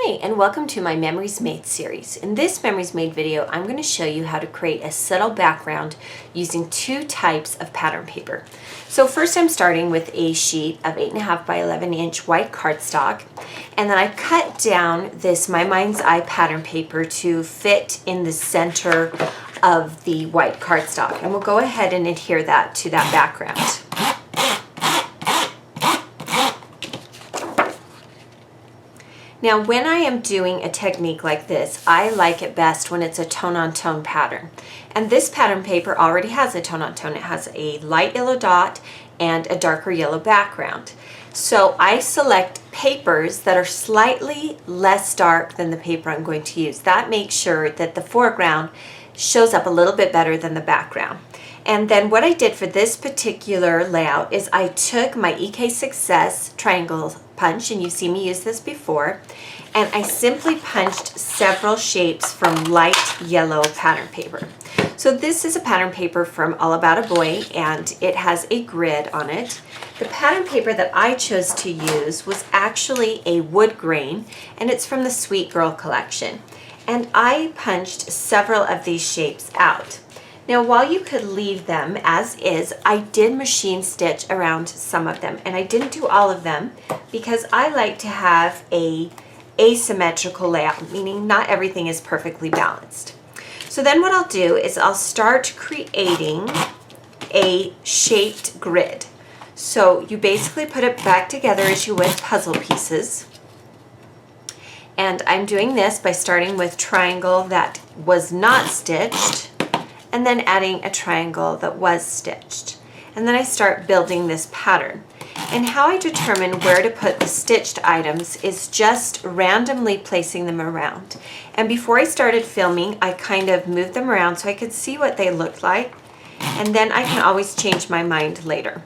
Hi, and welcome to my Memories Made series. In this Memories Made video, I'm going to show you how to create a subtle background using two types of pattern paper. So first I'm starting with a sheet of 8.5 by 11 inch white cardstock, and then I cut down this My Mind's Eye pattern paper to fit in the center of the white cardstock, and we'll go ahead and adhere that to that background. Now, when I am doing a technique like this, I like it best when it's a tone-on-tone pattern. And this pattern paper already has a tone-on-tone. It has a light yellow dot and a darker yellow background. So I select papers that are slightly less dark than the paper I'm going to use. That makes sure that the foreground shows up a little bit better than the background. And then what I did for this particular layout is I took my EK Success triangle punch, and you've seen me use this before, and I simply punched several shapes from light yellow pattern paper. So this is a pattern paper from All About a Boy, and it has a grid on it. The pattern paper that I chose to use was actually a wood grain, and it's from the Sweet Girl collection. And I punched several of these shapes out. Now, while you could leave them as is, I did machine stitch around some of them, and I didn't do all of them because I like to have a asymmetrical layout, meaning not everything is perfectly balanced. So then what I'll do is I'll start creating a shaped grid. So you basically put it back together as you would puzzle pieces. And I'm doing this by starting with triangle that was not stitched, and then adding a triangle that was stitched. And then I start building this pattern. And how I determine where to put the stitched items is just randomly placing them around. And before I started filming, I kind of moved them around so I could see what they looked like, and then I can always change my mind later.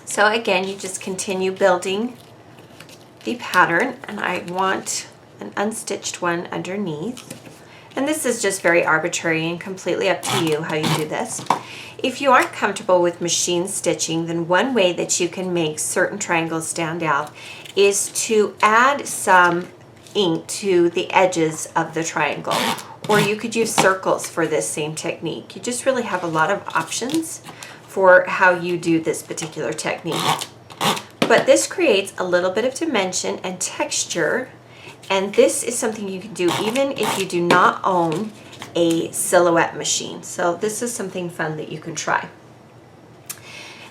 So again, you just continue building the pattern, and I want an unstitched one underneath. And this is just very arbitrary and completely up to you how you do this. If you aren't comfortable with machine stitching, then one way that you can make certain triangles stand out is to add some ink to the edges of the triangle. Or you could use circles for this same technique. You just really have a lot of options for how you do this particular technique. But this creates a little bit of dimension and texture. And this is something you can do even if you do not own a silhouette machine. So this is something fun that you can try.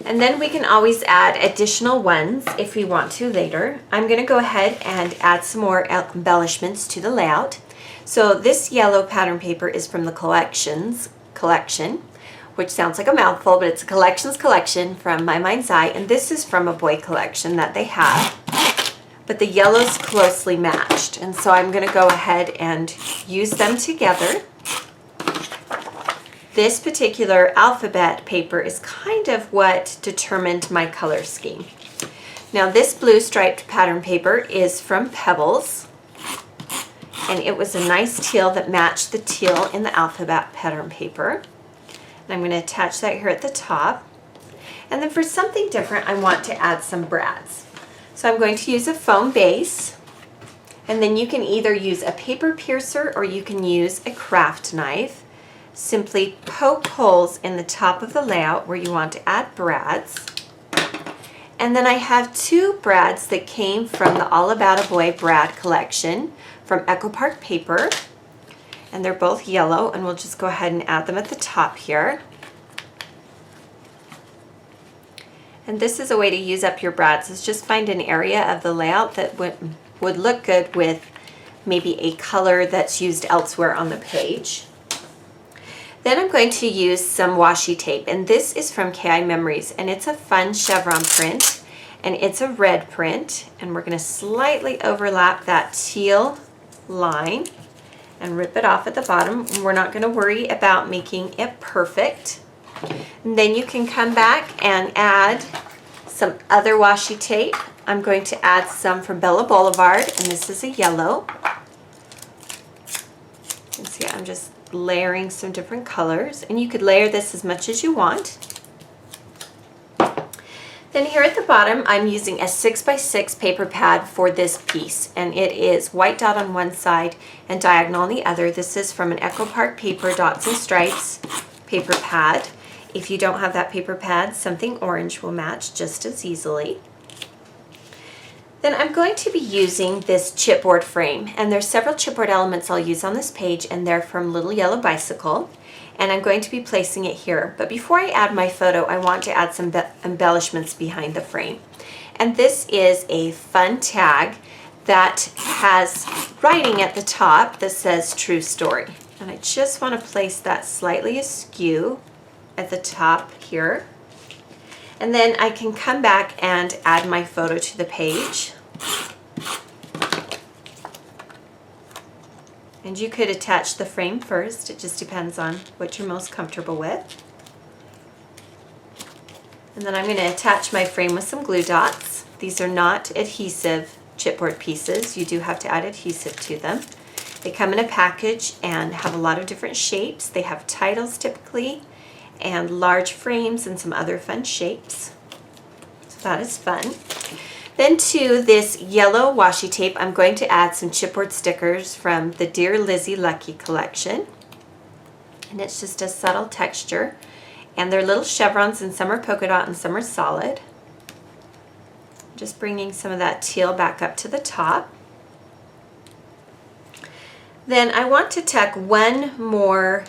And then we can always add additional ones if we want to later. I'm going to go ahead and add some more embellishments to the layout. So this yellow pattern paper is from the collection, which sounds like a mouthful, but it's a collection from My Mind's Eye. And this is from a boy collection that they have. But the yellow's closely matched, and so I'm going to go ahead and use them together. This particular alphabet paper is kind of what determined my color scheme. Now this blue striped pattern paper is from Pebbles, and it was a nice teal that matched the teal in the alphabet pattern paper. And I'm going to attach that here at the top. And then for something different, I want to add some brads. So I'm going to use a foam base, and then you can either use a paper piercer or you can use a craft knife. Simply poke holes in the top of the layout where you want to add brads. And then I have two brads that came from the All About a Boy brad collection from Echo Park Paper, and they're both yellow, and we'll just go ahead and add them at the top here. And this is a way to use up your brads, is just find an area of the layout that would look good with maybe a color that's used elsewhere on the page. Then I'm going to use some washi tape, and this is from KI Memories, and it's a fun chevron print, and it's a red print, and we're going to slightly overlap that teal line and rip it off at the bottom. We're not going to worry about making it perfect. And then you can come back and add some other washi tape. I'm going to add some from Bella Boulevard, and this is a yellow. You can see I'm just layering some different colors, and you could layer this as much as you want. Then here at the bottom, I'm using a 6x6 paper pad for this piece, and it is white dot on one side and diagonal on the other. This is from an Echo Park Paper Dots and Stripes paper pad. If you don't have that paper pad, something orange will match just as easily. Then I'm going to be using this chipboard frame, and there's several chipboard elements I'll use on this page, and they're from Little Yellow Bicycle, and I'm going to be placing it here. But before I add my photo, I want to add some embellishments behind the frame. And this is a fun tag that has writing at the top that says True Story. And I just want to place that slightly askew at the top here. And then I can come back and add my photo to the page. And you could attach the frame first. It just depends on what you're most comfortable with. And then I'm going to attach my frame with some glue dots. These are not adhesive chipboard pieces. You do have to add adhesive to them. They come in a package and have a lot of different shapes. They have titles typically, and large frames and some other fun shapes. So that is fun. Then to this yellow washi tape, I'm going to add some chipboard stickers from the Dear Lizzie Lucky collection. And it's just a subtle texture. And they're little chevrons, and some are polka dot and some are solid. Just bringing some of that teal back up to the top. Then I want to tack one more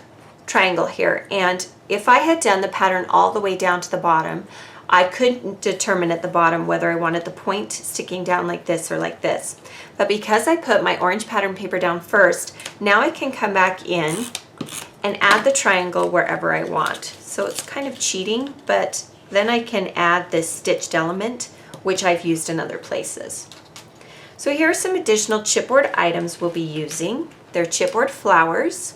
triangle here, and if I had done the pattern all the way down to the bottom, I couldn't determine at the bottom whether I wanted the point sticking down like this or like this. But because I put my orange pattern paper down first, now I can come back in and add the triangle wherever I want. So it's kind of cheating, but then I can add this stitched element, which I've used in other places. So here are some additional chipboard items we'll be using. They're chipboard flowers.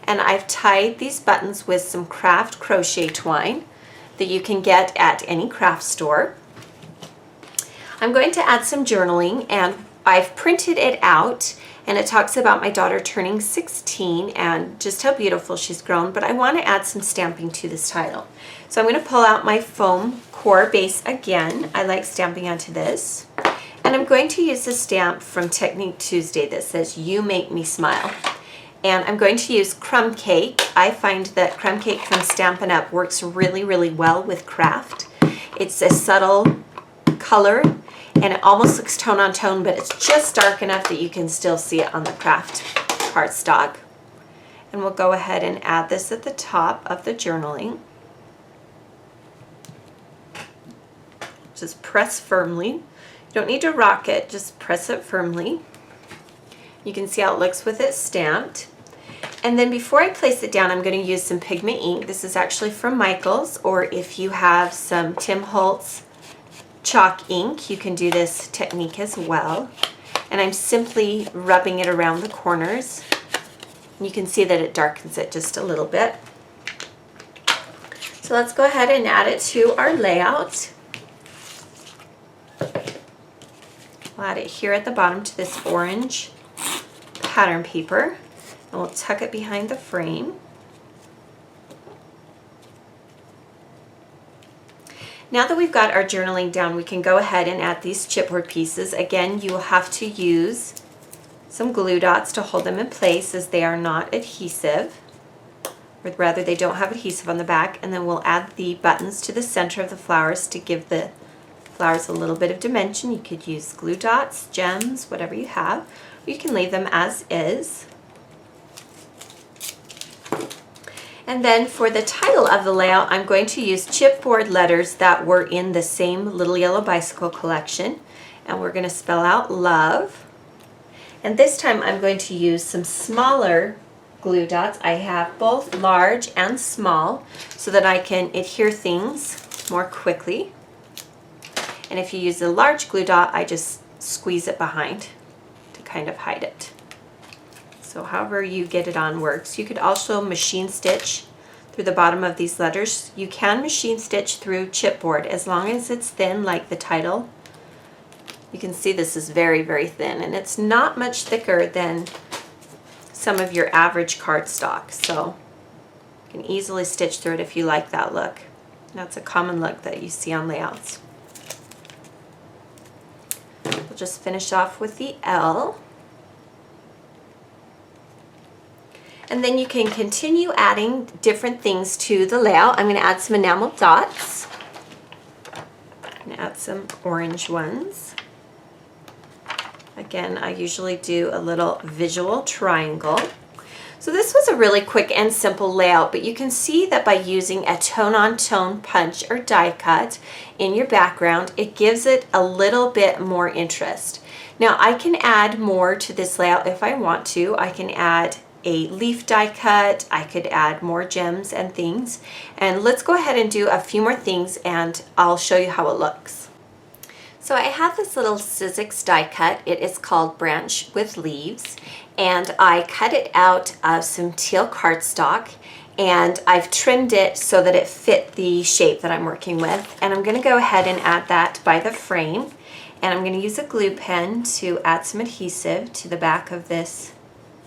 And I've tied these buttons with some craft crochet twine that you can get at any craft store. I'm going to add some journaling, and I've printed it out, and it talks about my daughter turning 16 and just how beautiful she's grown, but I want to add some stamping to this title. So I'm going to pull out my foam core base again. I like stamping onto this. And I'm going to use a stamp from Technique Tuesday that says, "You Make Me Smile." And I'm going to use crumb cake. I find that crumb cake from Stampin' Up! Works really, really well with craft. It's a subtle color, and it almost looks tone on tone, but it's just dark enough that you can still see it on the craft cardstock. And we'll go ahead and add this at the top of the journaling. Just press firmly. You don't need to rock it, just press it firmly. You can see how it looks with it stamped. And then before I place it down, I'm going to use some pigment ink. This is actually from Michael's, or if you have some Tim Holtz chalk ink, you can do this technique as well. And I'm simply rubbing it around the corners. You can see that it darkens it just a little bit. So let's go ahead and add it to our layout. We'll add it here at the bottom to this orange pattern paper, and we'll tuck it behind the frame. Now that we've got our journaling down, we can go ahead and add these chipboard pieces. Again, you will have to use some glue dots to hold them in place, as they are not adhesive, or rather they don't have adhesive on the back. And then we'll add the buttons to the center of the flowers to give the flowers a little bit of dimension. You could use glue dots, gems, whatever you have. You can leave them as is. And then for the title of the layout, I'm going to use chipboard letters that were in the same Little Yellow Bicycle collection. And we're going to spell out love. And this time I'm going to use some smaller glue dots. I have both large and small so that I can adhere things more quickly. And if you use a large glue dot, I just squeeze it behind to kind of hide it. So however you get it on works. You could also machine stitch through the bottom of these letters. You can machine stitch through chipboard as long as it's thin like the title. You can see this is very, very thin, and it's not much thicker than some of your average cardstock. So you can easily stitch through it if you like that look. That's a common look that you see on layouts. just finish off with the L. And then you can continue adding different things to the layout. I'm going to add some enamel dots. I'm going to add some orange ones. Again, I usually do a little visual triangle. So this was a really quick and simple layout, but you can see that by using a tone-on-tone punch or die cut in your background, it gives it a little bit more interest. Now I can add more to this layout if I want to. I can add a leaf die cut, I could add more gems and things. And let's go ahead and do a few more things and I'll show you how it looks. So I have this little Sizzix die cut. It is called Branch with Leaves, and I cut it out of some teal cardstock, and I've trimmed it so that it fit the shape that I'm working with. And I'm going to go ahead and add that by the frame, and I'm going to use a glue pen to add some adhesive to the back of this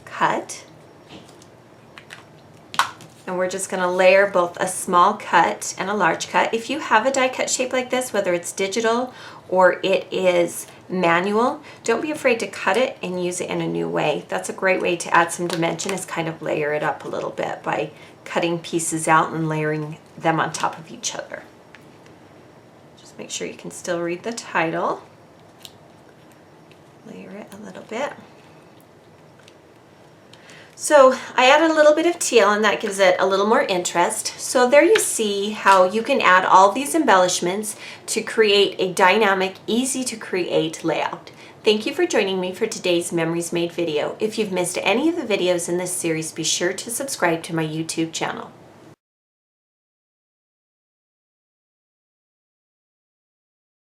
cut. And we're just going to layer both a small cut and a large cut. If you have a die cut shape like this, whether it's digital or it is manual, don't be afraid to cut it and use it in a new way. That's a great way to add some dimension, is kind of layer it up a little bit by cutting pieces out and layering them on top of each other. Just make sure you can still read the title. Layer it a little bit. So I added a little bit of teal, and that gives it a little more interest. So there you see how you can add all these embellishments to create a dynamic, easy to create layout. Thank you for joining me for today's Memories Made video. If you've missed any of the videos in this series, be sure to subscribe to my YouTube channel.